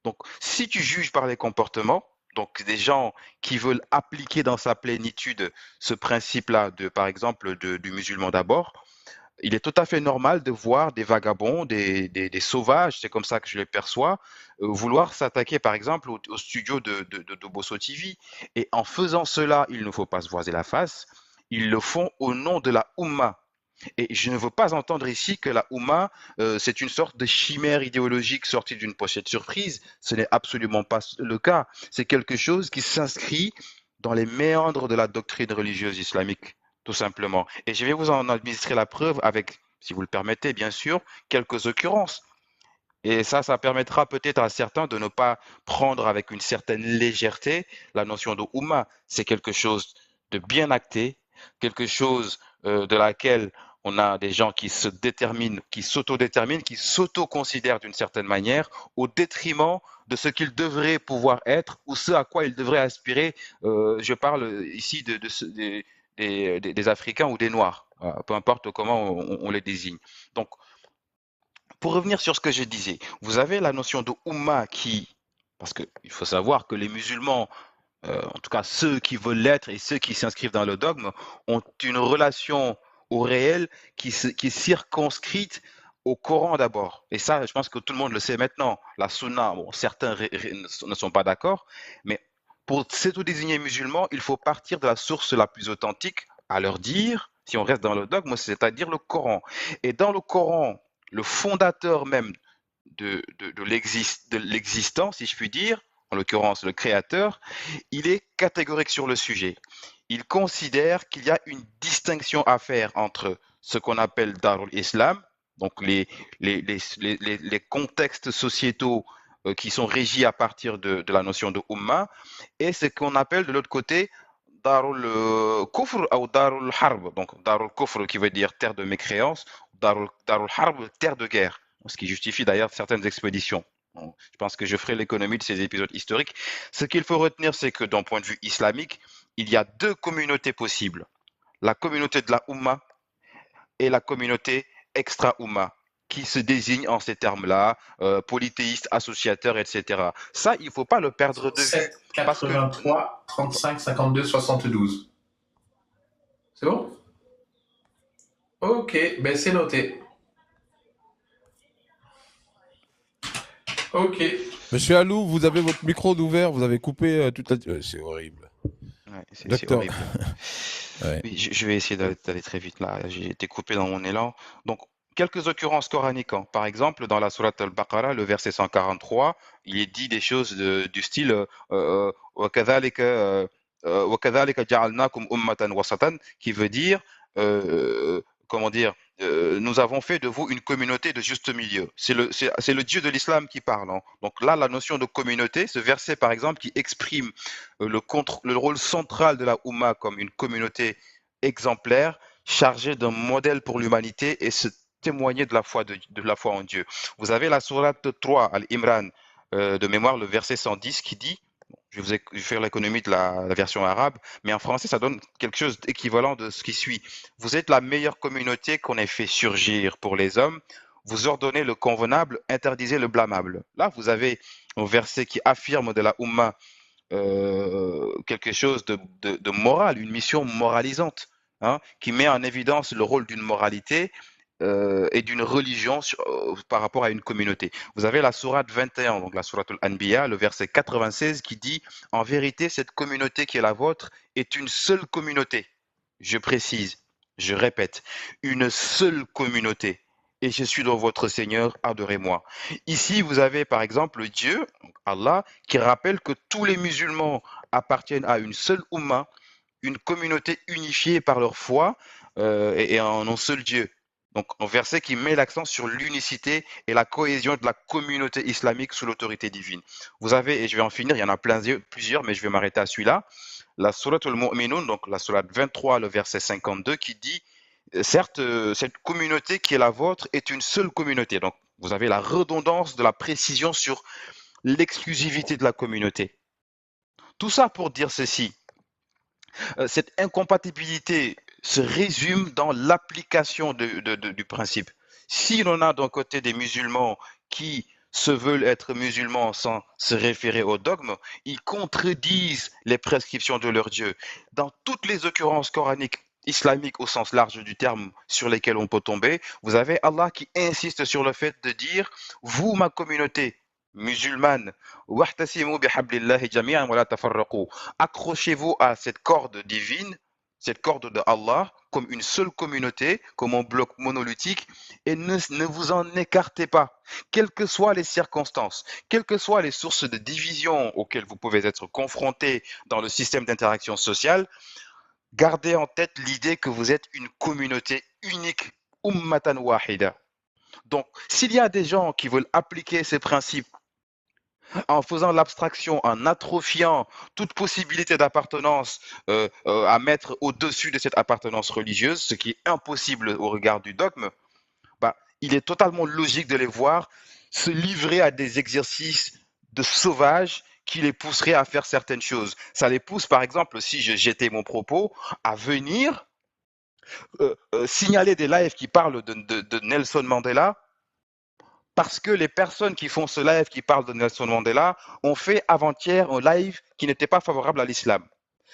Donc, si tu juges par les comportements, donc des gens qui veulent appliquer dans sa plénitude ce principe-là, par exemple, du musulman d'abord, il est tout à fait normal de voir des vagabonds, des sauvages, c'est comme ça que je les perçois, vouloir s'attaquer par exemple au studio de Bosso TV. Et en faisant cela, il ne faut pas se voiler la face, ils le font au nom de la Oumma. Et je ne veux pas entendre ici que la Oumma, c'est une sorte de chimère idéologique sortie d'une pochette surprise. Ce n'est absolument pas le cas. C'est quelque chose qui s'inscrit dans les méandres de la doctrine religieuse islamique, tout simplement. Et je vais vous en administrer la preuve avec, si vous le permettez, bien sûr, quelques occurrences. Et ça permettra peut-être à certains de ne pas prendre avec une certaine légèreté la notion de Oumma. C'est quelque chose de bien acté, quelque chose de laquelle on a des gens qui se déterminent, qui s'autodéterminent, qui s'auto-considèrent d'une certaine manière au détriment de ce qu'ils devraient pouvoir être ou ce à quoi ils devraient aspirer. Je parle ici des Africains ou des Noirs, peu importe comment on les désigne. Donc, pour revenir sur ce que je disais, vous avez la notion de Oumma qui, parce qu'il faut savoir que les musulmans, en tout cas ceux qui veulent l'être et ceux qui s'inscrivent dans le dogme, ont une relation au réel qui est circonscrite au Coran d'abord. Et ça, je pense que tout le monde le sait maintenant. La Sunna, bon, certains ne sont pas d'accord, mais pour s'auto-désigner musulman, il faut partir de la source la plus authentique, à leur dire, si on reste dans le dogme, c'est-à-dire le Coran. Et dans le Coran, le fondateur même de l'existant, si je puis dire, en l'occurrence le créateur, il est catégorique sur le sujet. Il considère qu'il y a une distinction à faire entre ce qu'on appelle Darul Islam, donc les contextes sociétaux qui sont régis à partir de la notion de Ummah, et ce qu'on appelle de l'autre côté Darul Kufr ou Darul Harb, donc Darul Kufr qui veut dire terre de mécréance, Darul Harb, terre de guerre, ce qui justifie d'ailleurs certaines expéditions. Bon, je pense que je ferai l'économie de ces épisodes historiques. Ce qu'il faut retenir, c'est que d'un point de vue islamique, il y a deux communautés possibles. La communauté de la Ummah et la communauté extra-Ummah, qui se désigne en ces termes-là, polythéistes, associateurs, etc. Ça, il ne faut pas le perdre de vue. 7, Parce que 83, 35, 52, 72. C'est bon? Ok, ben c'est noté. Ok. Monsieur Alou, vous avez votre micro ouvert, vous avez coupé toute la... c'est horrible. ouais, c'est Docteur. horrible. Ouais. Oui, je vais essayer d'aller très vite là. J'ai été coupé dans mon élan. Donc, quelques occurrences coraniques, hein. Par exemple, dans la sourate Al-Baqarah, le verset 143, il est dit des choses du style وَكَذَلِكَ وَكَذَلِكَ جَعَلْنَاكُمْ أُمَّةً وَسَطًا, qui veut dire, comment dire, nous avons fait de vous une communauté de juste milieu. C'est le Dieu de l'islam qui parle, hein. Donc là, la notion de communauté, ce verset par exemple, qui exprime le rôle central de la Oumma comme une communauté exemplaire, chargée d'un modèle pour l'humanité et se témoigner de la foi en Dieu. Vous avez la sourate 3, Al-Imran, de mémoire, le verset 110 qui dit, je vais faire l'économie de la version arabe, mais en français, ça donne quelque chose d'équivalent de ce qui suit. Vous êtes la meilleure communauté qu'on ait fait surgir pour les hommes. Vous ordonnez le convenable, interdisez le blâmable. Là, vous avez un verset qui affirme de la Oumma quelque chose de moral, une mission moralisante, hein, qui met en évidence le rôle d'une moralité et d'une religion par rapport à une communauté. Vous avez la sourate 21, donc la sourate Al-Anbiya, le verset 96 qui dit « En vérité, cette communauté qui est la vôtre est une seule communauté. » Je précise, je répète, une seule communauté. Et je suis dans votre Seigneur, adorez-moi. Ici, vous avez par exemple Dieu, Allah, qui rappelle que tous les musulmans appartiennent à une seule Ummah, une communauté unifiée par leur foi et en un seul Dieu. Donc, un verset qui met l'accent sur l'unicité et la cohésion de la communauté islamique sous l'autorité divine. Vous avez, et je vais en finir, il y en a plusieurs, mais je vais m'arrêter à celui-là, la Surat al-Mu'minun, donc la Surat 23, le verset 52, qui dit, certes, cette communauté qui est la vôtre est une seule communauté. Donc, vous avez la redondance de la précision sur l'exclusivité de la communauté. Tout ça pour dire ceci, cette incompatibilité se résume dans l'application du principe. Si l'on a d'un côté des musulmans qui se veulent être musulmans sans se référer au dogme, ils contredisent les prescriptions de leur Dieu. Dans toutes les occurrences coraniques islamiques au sens large du terme sur lesquelles on peut tomber, vous avez Allah qui insiste sur le fait de dire, vous, ma communauté musulmane, wa'tasimu bihablillahi jami'an wa la tafarraqu. Accrochez-vous à cette corde divine, cette corde de Allah, comme une seule communauté, comme un bloc monolithique, et ne vous en écartez pas, quelles que soient les circonstances, quelles que soient les sources de division auxquelles vous pouvez être confrontés dans le système d'interaction sociale. Gardez en tête l'idée que vous êtes une communauté unique, ummatan wahida. Donc, s'il y a des gens qui veulent appliquer ces principes en faisant l'abstraction, en atrophiant toute possibilité d'appartenance à mettre au-dessus de cette appartenance religieuse, ce qui est impossible au regard du dogme, bah, il est totalement logique de les voir se livrer à des exercices de sauvages qui les pousseraient à faire certaines choses. Ça les pousse, par exemple, si je jetais mon propos, à venir signaler des lives qui parlent de Nelson Mandela, parce que les personnes qui font ce live qui parlent de Nelson Mandela ont fait avant-hier un live qui n'était pas favorable à l'islam.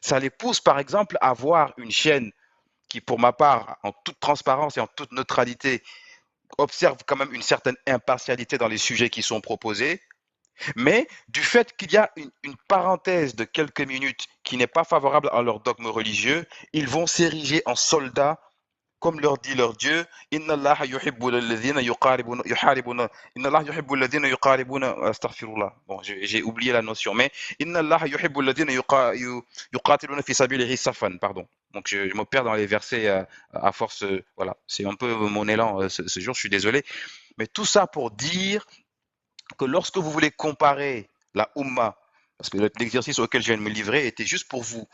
Ça les pousse, par exemple, à voir une chaîne qui, pour ma part, en toute transparence et en toute neutralité, observe quand même une certaine impartialité dans les sujets qui sont proposés. Mais du fait qu'il y a une parenthèse de quelques minutes qui n'est pas favorable à leur dogme religieux, ils vont s'ériger en soldats, comme leur dit leur Dieu, Inna Allah yuhibbu alladhina yuqaribuna, Inna Allah yuhibbu alladhina yuqaribuna, astaghfirullah. Bon, j'ai oublié la notion, mais Inna Allah yuhibbu alladhina yuqatiluna fi sabilihi safan, pardon. Donc je me perds dans les versets à force, voilà, c'est un peu mon élan ce jour, je suis désolé. Mais tout ça pour dire que lorsque vous voulez comparer la Ummah, parce que l'exercice auquel je viens de me livrer était juste pour vous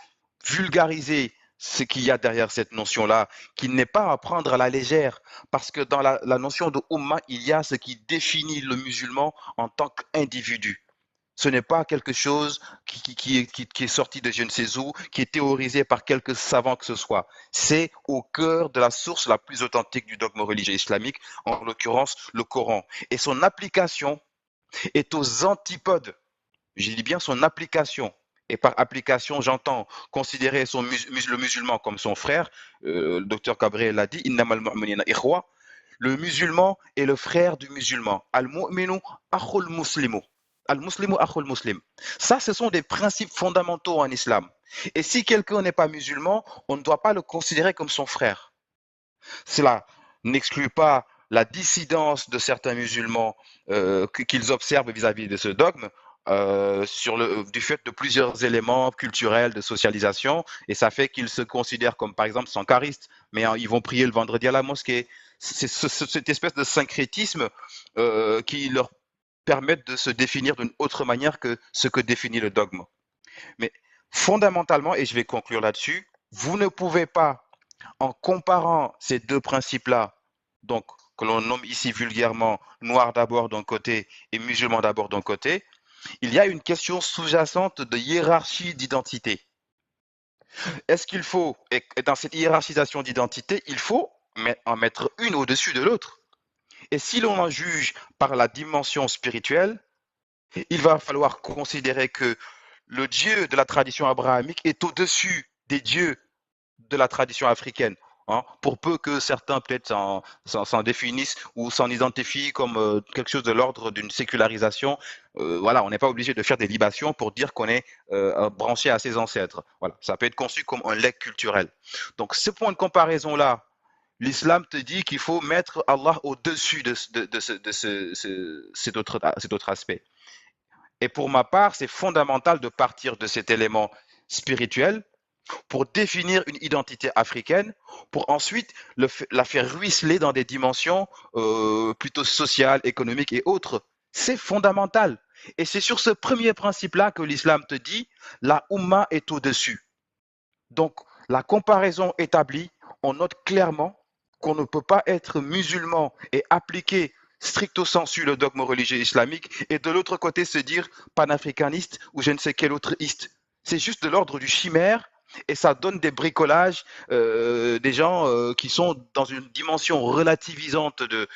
vulgariser ce qu'il y a derrière cette notion-là, qui n'est pas à prendre à la légère, parce que dans la notion de Ummah, il y a ce qui définit le musulman en tant qu'individu. Ce n'est pas quelque chose qui est sorti de je ne sais où, qui est théorisé par quelques savants que ce soit. C'est au cœur de la source la plus authentique du dogme religieux islamique, en l'occurrence le Coran. Et son application est aux antipodes, je dis bien son application, et par application j'entends considérer le musulman comme son frère, le docteur Gabriel l'a dit, innamal mu'minina ikhwa, le musulman est le frère du musulman, al-mu'minu akhul muslimu, al-muslimu akhul muslim. Ça, ce sont des principes fondamentaux en islam. Et si quelqu'un n'est pas musulman, on ne doit pas le considérer comme son frère. Cela n'exclut pas la dissidence de certains musulmans qu'ils observent vis-à-vis de ce dogme du fait de plusieurs éléments culturels de socialisation, et ça fait qu'ils se considèrent comme par exemple sankaristes, mais ils vont prier le vendredi à la mosquée. C'est cette espèce de syncrétisme qui leur permettent de se définir d'une autre manière que ce que définit le dogme. Mais fondamentalement, et je vais conclure là-dessus, vous ne pouvez pas, en comparant ces deux principes-là, donc que l'on nomme ici vulgairement noir d'abord d'un côté et musulman d'abord d'un côté, il y a une question sous-jacente de hiérarchie d'identité. Est-ce qu'il faut, et dans cette hiérarchisation d'identité, il faut en mettre une au-dessus de l'autre? Et si l'on en juge par la dimension spirituelle, il va falloir considérer que le Dieu de la tradition abrahamique est au-dessus des dieux de la tradition africaine. Hein, pour peu que certains peut-être s'en définissent ou s'en identifient comme quelque chose de l'ordre d'une sécularisation, voilà, on n'est pas obligé de faire des libations pour dire qu'on est branché à ses ancêtres. Voilà, ça peut être conçu comme un legs culturel. Donc, ce point de comparaison-là, l'islam te dit qu'il faut mettre Allah au-dessus de cet autre aspect. Et pour ma part, c'est fondamental de partir de cet élément spirituel pour définir une identité africaine, pour ensuite la faire ruisseler dans des dimensions plutôt sociales, économiques et autres. C'est fondamental. Et c'est sur ce premier principe-là que l'islam te dit, la Ummah est au-dessus. Donc, la comparaison établie, on note clairement qu'on ne peut pas être musulman et appliquer stricto sensu le dogme religieux islamique et de l'autre côté se dire panafricaniste ou je ne sais quel autre iste. C'est juste de l'ordre du chimère Et ça donne des bricolages, des gens qui sont dans une dimension relativisante de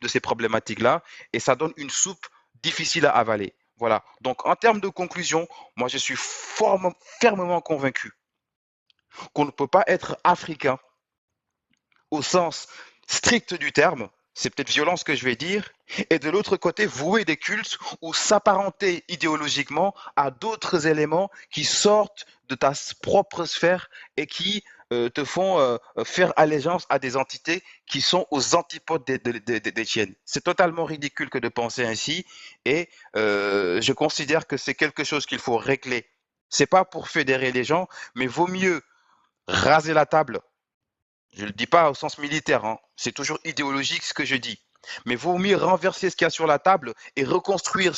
ces problématiques-là, et ça donne une soupe difficile à avaler. Voilà. Donc, en termes de conclusion, moi, je suis fermement convaincu qu'on ne peut pas être africain au sens strict du terme, c'est peut-être violent ce que je vais dire, et de l'autre côté, vouer des cultes ou s'apparenter idéologiquement à d'autres éléments qui sortent de ta propre sphère et qui te font faire allégeance à des entités qui sont aux antipodes des tiennes. C'est totalement ridicule que de penser ainsi, et je considère que c'est quelque chose qu'il faut régler. C'est pas pour fédérer les gens, mais vaut mieux raser la table. Je ne le dis pas au sens militaire, hein. C'est toujours idéologique ce que je dis. Mais vaut mieux renverser ce qu'il y a sur la table et reconstruire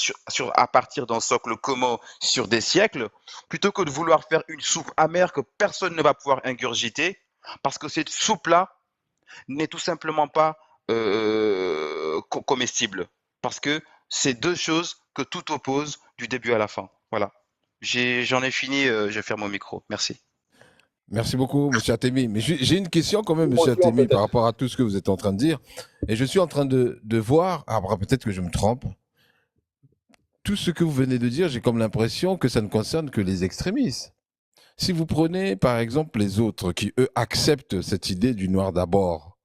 à partir d'un socle commun sur des siècles, plutôt que de vouloir faire une soupe amère que personne ne va pouvoir ingurgiter, parce que cette soupe-là n'est tout simplement pas comestible. Parce que c'est deux choses que tout oppose du début à la fin. Voilà. J'en ai fini, je ferme mon micro. Merci. Merci beaucoup, monsieur Atemi. Mais j'ai une question quand même, monsieur Atemi, par rapport à tout ce que vous êtes en train de dire. Et je suis en train de voir, après peut-être que je me trompe, tout ce que vous venez de dire, j'ai comme l'impression que ça ne concerne que les extrémistes. Si vous prenez, par exemple, les autres qui, eux, acceptent cette idée du noir d'abord,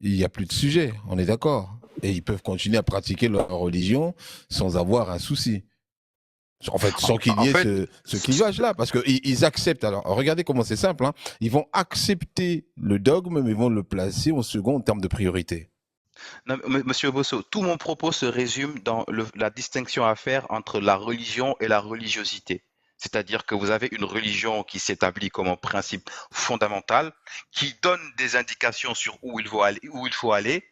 il n'y a plus de sujet, on est d'accord. Et ils peuvent continuer à pratiquer leur religion sans avoir un souci. En fait, sans qu'il y ait ce clivage-là, parce qu'ils acceptent. Alors, regardez comment c'est simple. Hein. Ils vont accepter le dogme, mais ils vont le placer en second en termes de priorité. Non, Monsieur Bosso, tout mon propos se résume dans la distinction à faire entre la religion et la religiosité. C'est-à-dire que vous avez une religion qui s'établit comme un principe fondamental, qui donne des indications sur où il faut aller,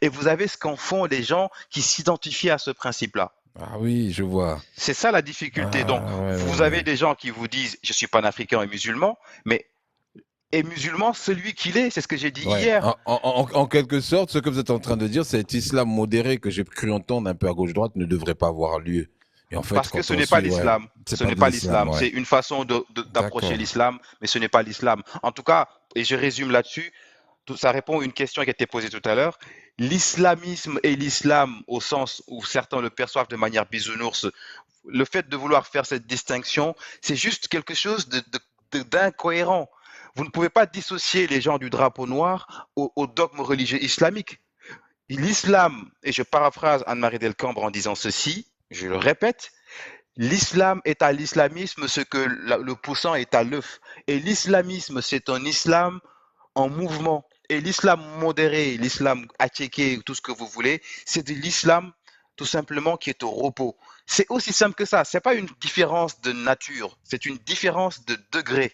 et vous avez ce qu'en font les gens qui s'identifient à ce principe-là. Ah oui, je vois. C'est ça la difficulté. Donc, vous avez des gens qui vous disent « je suis panafricain et musulman », mais est musulman celui qu'il est, c'est ce que j'ai dit hier. En quelque sorte, ce que vous êtes en train de dire, cet islam modéré que j'ai cru entendre un peu à gauche-droite ne devrait pas avoir lieu. Et en fait, parce que ce n'est pas l'islam. Ce n'est pas l'islam. C'est une façon d'approcher l'islam, mais ce n'est pas l'islam. En tout cas, et je résume là-dessus, ça répond à une question qui a été posée tout à l'heure. L'islamisme et l'islam, au sens où certains le perçoivent de manière bisounours, le fait de vouloir faire cette distinction, c'est juste quelque chose d'incohérent. Vous ne pouvez pas dissocier les gens du drapeau noir au dogme religieux islamique. L'islam, et je paraphrase Anne-Marie Delcambre en disant ceci, je le répète, l'islam est à l'islamisme ce que le poussin est à l'œuf. Et l'islamisme, c'est un islam en mouvement. Et l'islam modéré, l'islam attiqué, tout ce que vous voulez, c'est de l'islam tout simplement qui est au repos. C'est aussi simple que ça. Ce n'est pas une différence de nature, c'est une différence de degré.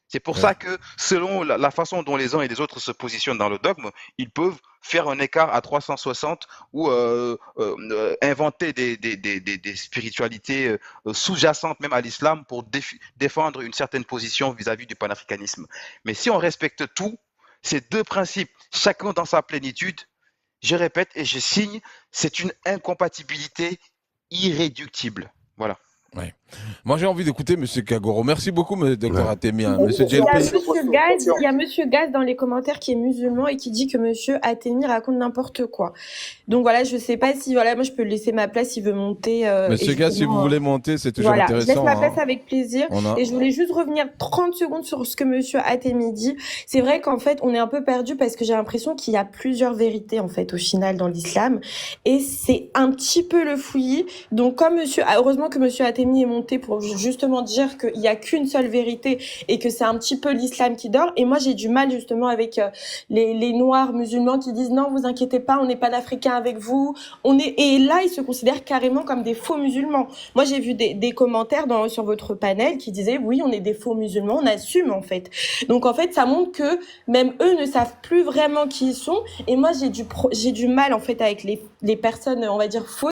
C'est pour ça que selon la façon dont les uns et les autres se positionnent dans le dogme, ils peuvent faire un écart à 360 ou inventer des spiritualités sous-jacentes même à l'islam pour défendre une certaine position vis-à-vis du panafricanisme. Mais si on respecte tout, ces deux principes, chacun dans sa plénitude, je répète et je signe, c'est une incompatibilité irréductible. Voilà. Ouais. Moi, j'ai envie d'écouter M. Kagoro. Merci beaucoup, Dr Atemi. Monsieur Il y a Monsieur Gaz dans les commentaires qui est musulman et qui dit que Monsieur Atemi raconte n'importe quoi. Donc voilà, je sais pas si moi je peux laisser ma place s'il veut monter. Monsieur Gaz, si vous voulez monter, c'est toujours intéressant. Je laisse ma place avec plaisir. Et je voulais juste revenir 30 secondes sur ce que Monsieur Atemi dit. C'est vrai qu'en fait, on est un peu perdu parce que j'ai l'impression qu'il y a plusieurs vérités en fait au final dans l'islam et c'est un petit peu le fouillis. Donc comme heureusement que Monsieur Atemi est monté pour justement dire qu'il n'y a qu'une seule vérité et que c'est un petit peu l'islam qui dort. Et moi, j'ai du mal justement avec les noirs musulmans qui disent non, vous inquiétez pas, on n'est pas d'Africains avec vous. Et là, ils se considèrent carrément comme des faux musulmans. Moi, j'ai vu des commentaires sur votre panel qui disaient oui, on est des faux musulmans, on assume en fait. Donc en fait, ça montre que même eux ne savent plus vraiment qui ils sont. Et moi, j'ai du mal en fait avec les personnes, on va dire, fausses